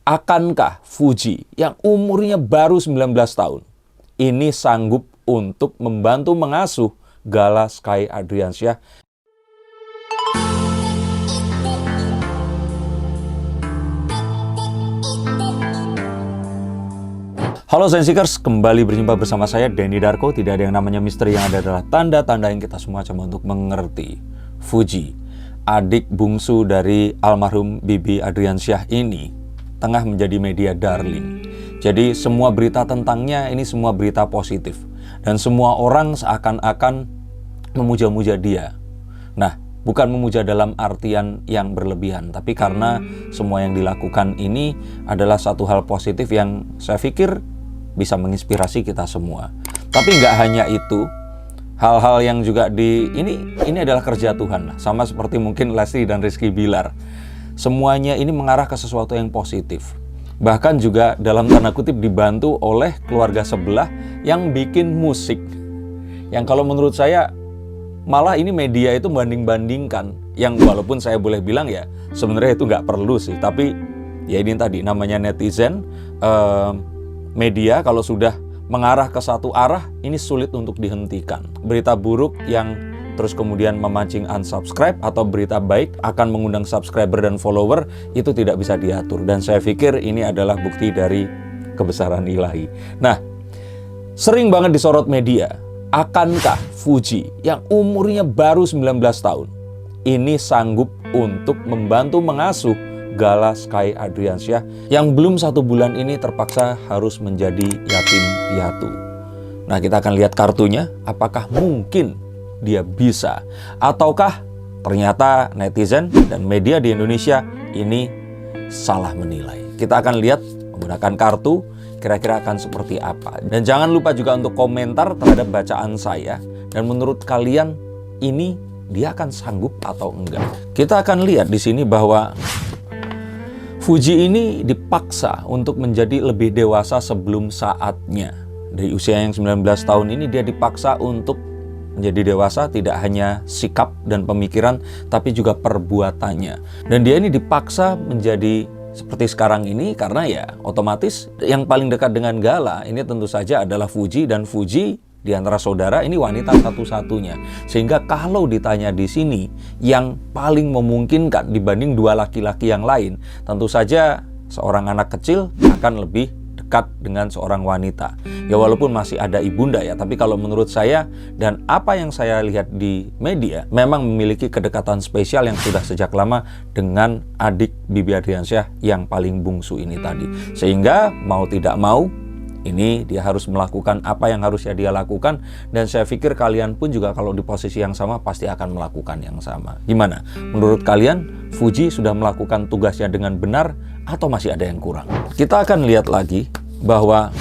Akankah Fuji yang umurnya baru 19 tahun ini sanggup untuk membantu mengasuh Gala Sky Adriansyah? Halo Sensikers, kembali berjumpa bersama saya Denny Darko. Tidak ada yang namanya misteri, yang ada adalah tanda-tanda yang kita semua coba untuk mengerti. Fuji, adik bungsu dari almarhum Bibi Adriansyah ini, tengah menjadi media darling. Jadi semua berita tentangnya ini semua berita positif. Dan semua orang seakan-akan memuja-muja dia. Nah, bukan memuja dalam artian yang berlebihan, tapi karena semua yang dilakukan ini adalah satu hal positif yang saya pikir bisa menginspirasi kita semua. Tapi nggak hanya itu, hal-hal yang juga ini adalah kerja Tuhan lah. Sama seperti mungkin Lesti dan Rizky Bilar. Semuanya ini mengarah ke sesuatu yang positif. Bahkan juga dalam tanda kutip dibantu oleh keluarga sebelah yang bikin musik. Yang kalau menurut saya malah ini media itu banding-bandingkan. Yang walaupun saya boleh bilang ya sebenarnya itu nggak perlu sih. Tapi ya ini tadi namanya netizen, media kalau sudah mengarah ke satu arah ini sulit untuk dihentikan. Berita buruk yang terus kemudian memancing unsubscribe atau berita baik akan mengundang subscriber dan follower itu tidak bisa diatur. Dan saya pikir ini adalah bukti dari kebesaran ilahi. Nah, sering banget disorot media. Akankah Fuji yang umurnya baru 19 tahun ini sanggup untuk membantu mengasuh Gala Sky Adriansyah yang belum 1 bulan ini terpaksa harus menjadi yatim piatu? Nah, kita akan lihat kartunya. Apakah mungkin dia bisa? Ataukah ternyata netizen dan media di Indonesia ini salah menilai? Kita akan lihat menggunakan kartu kira-kira akan seperti apa. Dan jangan lupa juga untuk komentar terhadap bacaan saya. Dan menurut kalian ini dia akan sanggup atau enggak? Kita akan lihat di sini bahwa Fuji ini dipaksa untuk menjadi lebih dewasa sebelum saatnya. Dari usia yang 19 tahun ini dia dipaksa untuk menjadi dewasa, tidak hanya sikap dan pemikiran, tapi juga perbuatannya. Dan dia ini dipaksa menjadi seperti sekarang ini karena ya otomatis yang paling dekat dengan Gala ini tentu saja adalah Fuji, dan Fuji di antara saudara ini wanita satu-satunya. Sehingga kalau ditanya di sini yang paling memungkinkan dibanding dua laki-laki yang lain, tentu saja seorang anak kecil akan lebih dekat dengan seorang wanita. Ya walaupun masih ada ibunda ya, tapi kalau menurut saya dan apa yang saya lihat di media memang memiliki kedekatan spesial yang sudah sejak lama dengan adik Bibi Adriansyah yang paling bungsu ini tadi. Sehingga mau tidak mau ini dia harus melakukan apa yang harusnya dia lakukan, dan saya pikir kalian pun juga kalau di posisi yang sama pasti akan melakukan yang sama. Gimana? Menurut kalian Fuji sudah melakukan tugasnya dengan benar atau masih ada yang kurang? Kita akan lihat lagi bahwa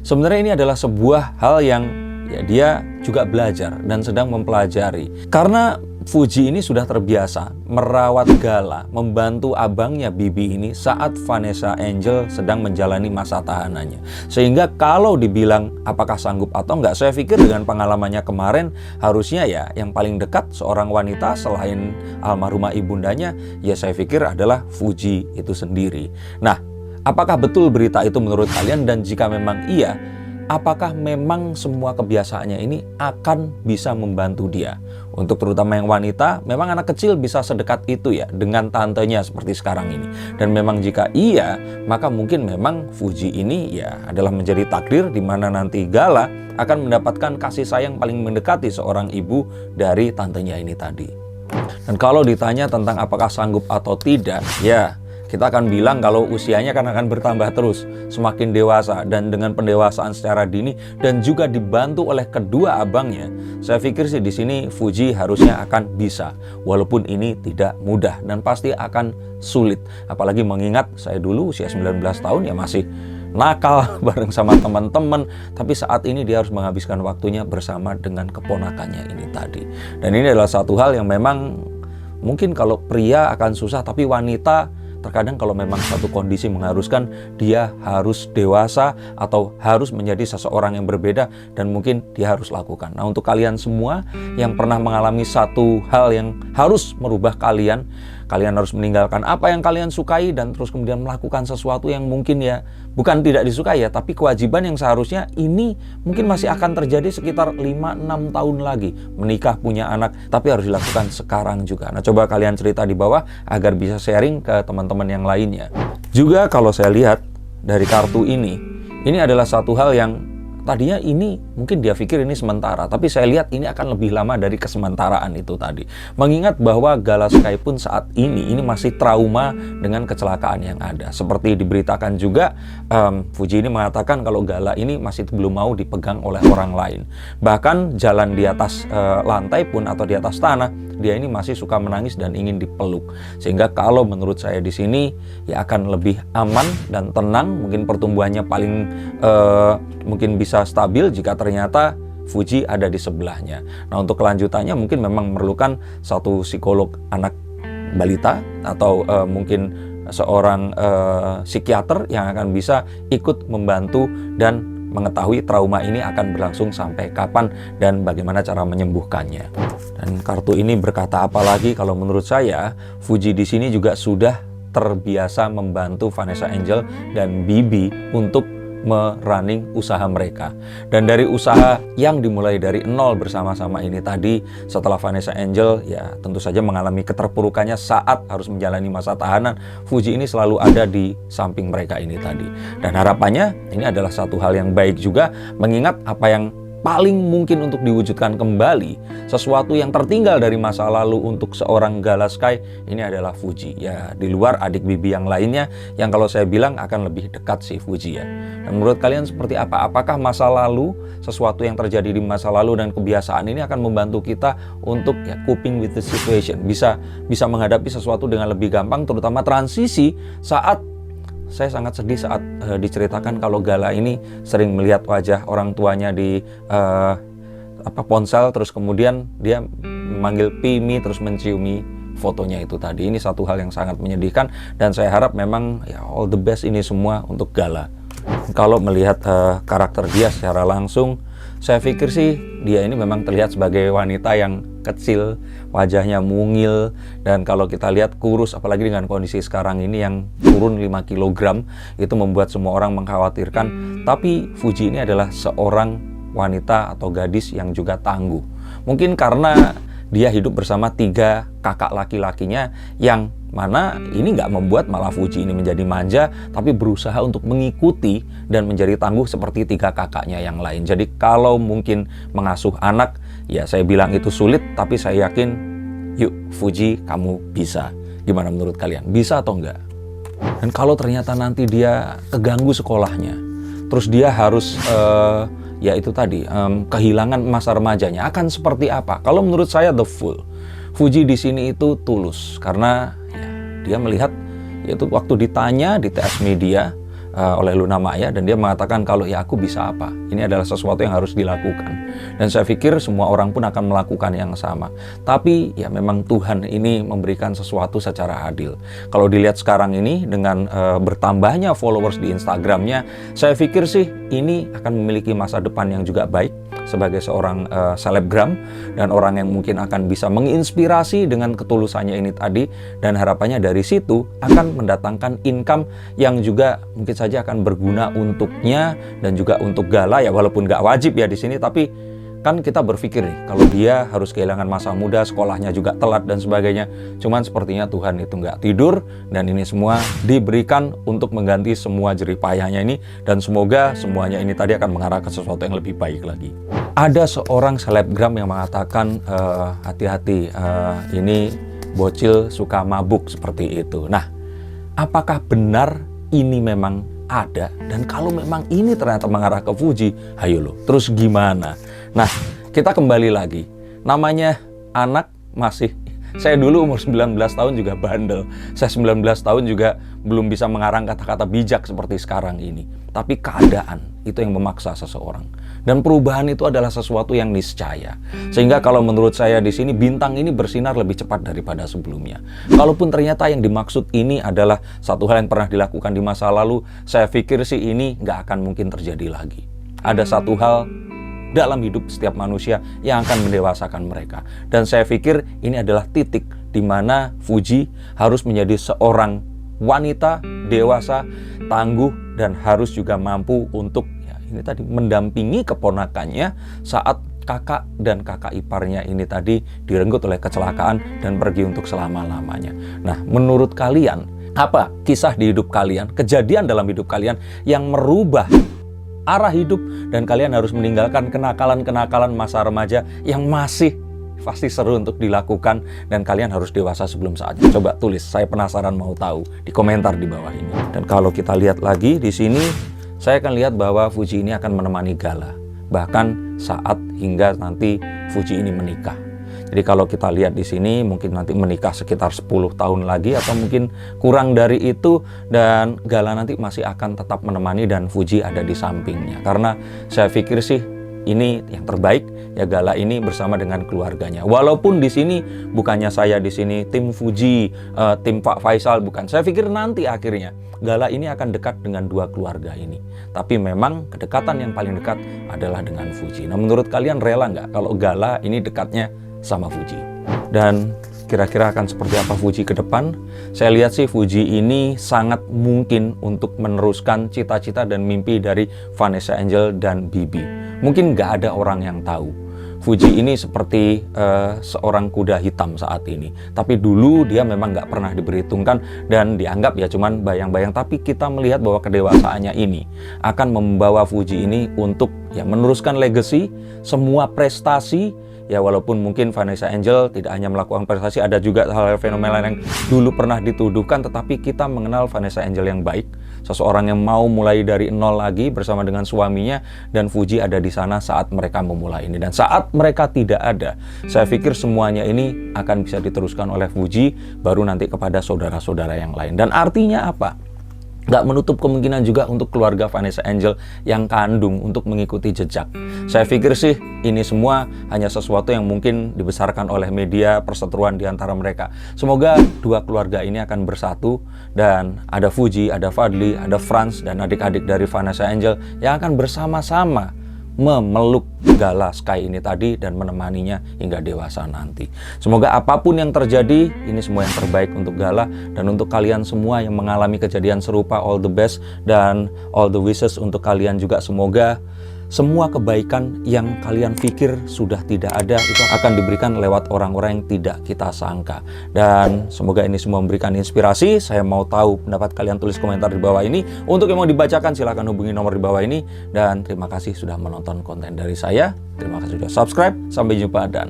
sebenarnya ini adalah sebuah hal yang ya dia juga belajar dan sedang mempelajari. Karena Fuji ini sudah terbiasa merawat Gala, membantu abangnya Bibi ini saat Vanessa Angel sedang menjalani masa tahanannya. Sehingga kalau dibilang apakah sanggup atau enggak, saya pikir dengan pengalamannya kemarin harusnya ya yang paling dekat seorang wanita selain almarhumah ibundanya ya saya pikir adalah Fuji itu sendiri. Nah, apakah betul berita itu menurut kalian? Dan jika memang iya, apakah memang semua kebiasaannya ini akan bisa membantu dia? Untuk terutama yang wanita, memang anak kecil bisa sedekat itu ya dengan tantenya seperti sekarang ini. Dan memang jika iya, maka mungkin memang Fuji ini ya adalah menjadi takdir di mana nanti Gala akan mendapatkan kasih sayang paling mendekati seorang ibu dari tantenya ini tadi. Dan kalau ditanya tentang apakah sanggup atau tidak, ya kita akan bilang kalau usianya kan akan bertambah terus, semakin dewasa, dan dengan pendewasaan secara dini dan juga dibantu oleh kedua abangnya, saya pikir sih di sini Fuji harusnya akan bisa, walaupun ini tidak mudah dan pasti akan sulit. Apalagi mengingat saya dulu usia 19 tahun ya masih nakal bareng sama teman-teman, tapi saat ini dia harus menghabiskan waktunya bersama dengan keponakannya ini tadi. Dan ini adalah satu hal yang memang mungkin kalau pria akan susah, tapi wanita terkadang kalau memang satu kondisi mengharuskan dia harus dewasa atau harus menjadi seseorang yang berbeda, dan mungkin dia harus lakukan. Nah, untuk kalian semua yang pernah mengalami satu hal yang harus merubah kalian, kalian harus meninggalkan apa yang kalian sukai dan terus kemudian melakukan sesuatu yang mungkin ya bukan tidak disukai ya, tapi kewajiban yang seharusnya ini mungkin masih akan terjadi sekitar 5-6 tahun lagi. Menikah, punya anak, tapi harus dilakukan sekarang juga. Nah, coba kalian cerita di bawah agar bisa sharing ke teman-teman yang lainnya. Juga kalau saya lihat dari kartu ini adalah satu hal yang tadinya ini mungkin dia pikir ini sementara, tapi saya lihat ini akan lebih lama dari kesementaraan itu tadi. Mengingat bahwa Gala Sky pun saat ini masih trauma dengan kecelakaan yang ada. Seperti diberitakan juga, Fuji ini mengatakan kalau Gala ini masih belum mau dipegang oleh orang lain. Bahkan jalan di atas lantai pun atau di atas tanah, dia ini masih suka menangis dan ingin dipeluk. Sehingga kalau menurut saya di sini ya akan lebih aman dan tenang, mungkin pertumbuhannya paling mungkin bisa stabil jika ternyata Fuji ada di sebelahnya. Nah, untuk kelanjutannya mungkin memang memerlukan satu psikolog anak balita atau mungkin seorang psikiater yang akan bisa ikut membantu dan mengetahui trauma ini akan berlangsung sampai kapan dan bagaimana cara menyembuhkannya. Dan kartu ini berkata apa lagi kalau menurut saya, Fuji di sini juga sudah terbiasa membantu Vanessa Angel dan Bibi untuk merunning usaha mereka. Dan dari usaha yang dimulai dari nol bersama-sama ini tadi, setelah Vanessa Angel ya tentu saja mengalami keterpurukannya saat harus menjalani masa tahanan, Fuji ini selalu ada di samping mereka ini tadi. Dan harapannya ini adalah satu hal yang baik juga, mengingat apa yang paling mungkin untuk diwujudkan kembali, sesuatu yang tertinggal dari masa lalu untuk seorang Gala Sky ini adalah Fuji. Ya, di luar adik Bibi yang lainnya yang kalau saya bilang akan lebih dekat si Fuji ya. Dan menurut kalian seperti apa? Apakah masa lalu, sesuatu yang terjadi di masa lalu dan kebiasaan ini akan membantu kita untuk ya coping with the situation, bisa menghadapi sesuatu dengan lebih gampang, terutama transisi saat saya sangat sedih saat diceritakan kalau Gala ini sering melihat wajah orang tuanya di ponsel, terus kemudian dia memanggil Pimi terus menciumi fotonya itu tadi. Ini satu hal yang sangat menyedihkan dan saya harap memang ya all the best ini semua untuk Gala. Kalau melihat karakter dia secara langsung, saya pikir sih dia ini memang terlihat sebagai wanita yang kecil, wajahnya mungil, dan kalau kita lihat kurus, apalagi dengan kondisi sekarang ini yang turun 5 kg, itu membuat semua orang mengkhawatirkan. Tapi Fuji ini adalah seorang wanita atau gadis yang juga tangguh. Mungkin karena dia hidup bersama 3 kakak laki-lakinya, yang mana ini nggak membuat malah Fuji ini menjadi manja, tapi berusaha untuk mengikuti dan menjadi tangguh seperti 3 kakaknya yang lain. Jadi kalau mungkin mengasuh anak, ya saya bilang itu sulit, tapi saya yakin, yuk Fuji kamu bisa. Gimana menurut kalian? Bisa atau enggak? Dan kalau ternyata nanti dia keganggu sekolahnya, terus dia harus ya itu tadi kehilangan masa remajanya, akan seperti apa? Kalau menurut saya the full Fuji di sini itu tulus, karena ya, dia melihat yaitu waktu ditanya di TS Media oleh Luna Maya, dan dia mengatakan kalau ya aku bisa apa, ini adalah sesuatu yang harus dilakukan, dan saya pikir semua orang pun akan melakukan yang sama. Tapi ya memang Tuhan ini memberikan sesuatu secara adil. Kalau dilihat sekarang ini dengan bertambahnya followers di Instagramnya, saya pikir sih ini akan memiliki masa depan yang juga baik sebagai seorang selebgram dan orang yang mungkin akan bisa menginspirasi dengan ketulusannya ini tadi, dan harapannya dari situ akan mendatangkan income yang juga mungkin saja akan berguna untuknya dan juga untuk Gala ya, walaupun nggak wajib ya di sini, tapi kan kita berpikir nih kalau dia harus kehilangan masa muda, sekolahnya juga telat dan sebagainya. Cuman sepertinya Tuhan itu nggak tidur, dan ini semua diberikan untuk mengganti semua jerih payahnya ini, dan semoga semuanya ini tadi akan mengarah ke sesuatu yang lebih baik lagi. Ada seorang selebgram yang mengatakan hati-hati, ini bocil suka mabuk seperti itu. Nah, apakah benar ini memang ada? Dan kalau memang ini ternyata mengarah ke Fuji, ayo loh, terus gimana? Nah, kita kembali lagi. Namanya anak masih... Saya dulu umur 19 tahun juga bandel. Saya 19 tahun juga belum bisa mengarang kata-kata bijak seperti sekarang ini. Tapi keadaan itu yang memaksa seseorang. Dan perubahan itu adalah sesuatu yang niscaya. Sehingga kalau menurut saya di sini bintang ini bersinar lebih cepat daripada sebelumnya. Kalaupun ternyata yang dimaksud ini adalah satu hal yang pernah dilakukan di masa lalu, saya pikir sih ini nggak akan mungkin terjadi lagi. Ada satu hal dalam hidup setiap manusia yang akan mendewasakan mereka. Dan saya pikir ini adalah titik di mana Fuji harus menjadi seorang wanita dewasa, tangguh, dan harus juga mampu untuk ini tadi mendampingi keponakannya saat kakak dan kakak iparnya ini tadi direnggut oleh kecelakaan dan pergi untuk selama-lamanya. Nah, menurut kalian, apa kisah di hidup kalian, kejadian dalam hidup kalian yang merubah arah hidup dan kalian harus meninggalkan kenakalan-kenakalan masa remaja yang masih pasti seru untuk dilakukan dan kalian harus dewasa sebelum saatnya? Coba tulis, saya penasaran mau tahu di komentar di bawah ini. Dan kalau kita lihat lagi di sini, saya akan lihat bahwa Fuji ini akan menemani Gala bahkan saat hingga nanti Fuji ini menikah. Jadi kalau kita lihat di sini mungkin nanti menikah sekitar 10 tahun lagi atau mungkin kurang dari itu, dan Gala nanti masih akan tetap menemani dan Fuji ada di sampingnya. Karena saya pikir sih ini yang terbaik ya, Gala ini bersama dengan keluarganya. Walaupun di sini bukannya saya di sini tim Fuji, tim Pak Faisal, bukan. Saya pikir nanti akhirnya Gala ini akan dekat dengan dua keluarga ini. Tapi memang kedekatan yang paling dekat adalah dengan Fuji. Nah, menurut kalian rela nggak kalau Gala ini dekatnya sama Fuji? Dan kira-kira akan seperti apa Fuji ke depan? Saya lihat sih Fuji ini sangat mungkin untuk meneruskan cita-cita dan mimpi dari Vanessa Angel dan Bibi. Mungkin nggak ada orang yang tahu Fuji ini seperti seorang kuda hitam saat ini. Tapi dulu dia memang nggak pernah diperhitungkan dan dianggap ya cuman bayang-bayang. Tapi kita melihat bahwa kedewasaannya ini akan membawa Fuji ini untuk ya meneruskan legacy, semua prestasi. Ya walaupun mungkin Vanessa Angel tidak hanya melakukan prestasi, ada juga hal-hal fenomenal yang dulu pernah dituduhkan, tetapi kita mengenal Vanessa Angel yang baik, seseorang yang mau mulai dari nol lagi bersama dengan suaminya, dan Fuji ada di sana saat mereka memulai ini. Dan saat mereka tidak ada, saya pikir semuanya ini akan bisa diteruskan oleh Fuji, baru nanti kepada saudara-saudara yang lain. Dan artinya apa? Nggak menutup kemungkinan juga untuk keluarga Vanessa Angel yang kandung untuk mengikuti jejak. Saya pikir sih ini semua hanya sesuatu yang mungkin dibesarkan oleh media, perseteruan di antara mereka. Semoga dua keluarga ini akan bersatu dan ada Fuji, ada Fadli, ada Franz dan adik-adik dari Vanessa Angel yang akan bersama-sama memeluk Gala Sky ini tadi dan menemaninya hingga dewasa nanti. Semoga apapun yang terjadi, ini semua yang terbaik untuk Gala dan untuk kalian semua yang mengalami kejadian serupa. All the best dan all the wishes untuk kalian juga. Semoga semua kebaikan yang kalian pikir sudah tidak ada itu akan diberikan lewat orang-orang yang tidak kita sangka. Dan semoga ini semua memberikan inspirasi. Saya mau tahu pendapat kalian, tulis komentar di bawah ini. Untuk yang mau dibacakan silahkan hubungi nomor di bawah ini. Dan terima kasih sudah menonton konten dari saya. Terima kasih sudah subscribe. Sampai jumpa dan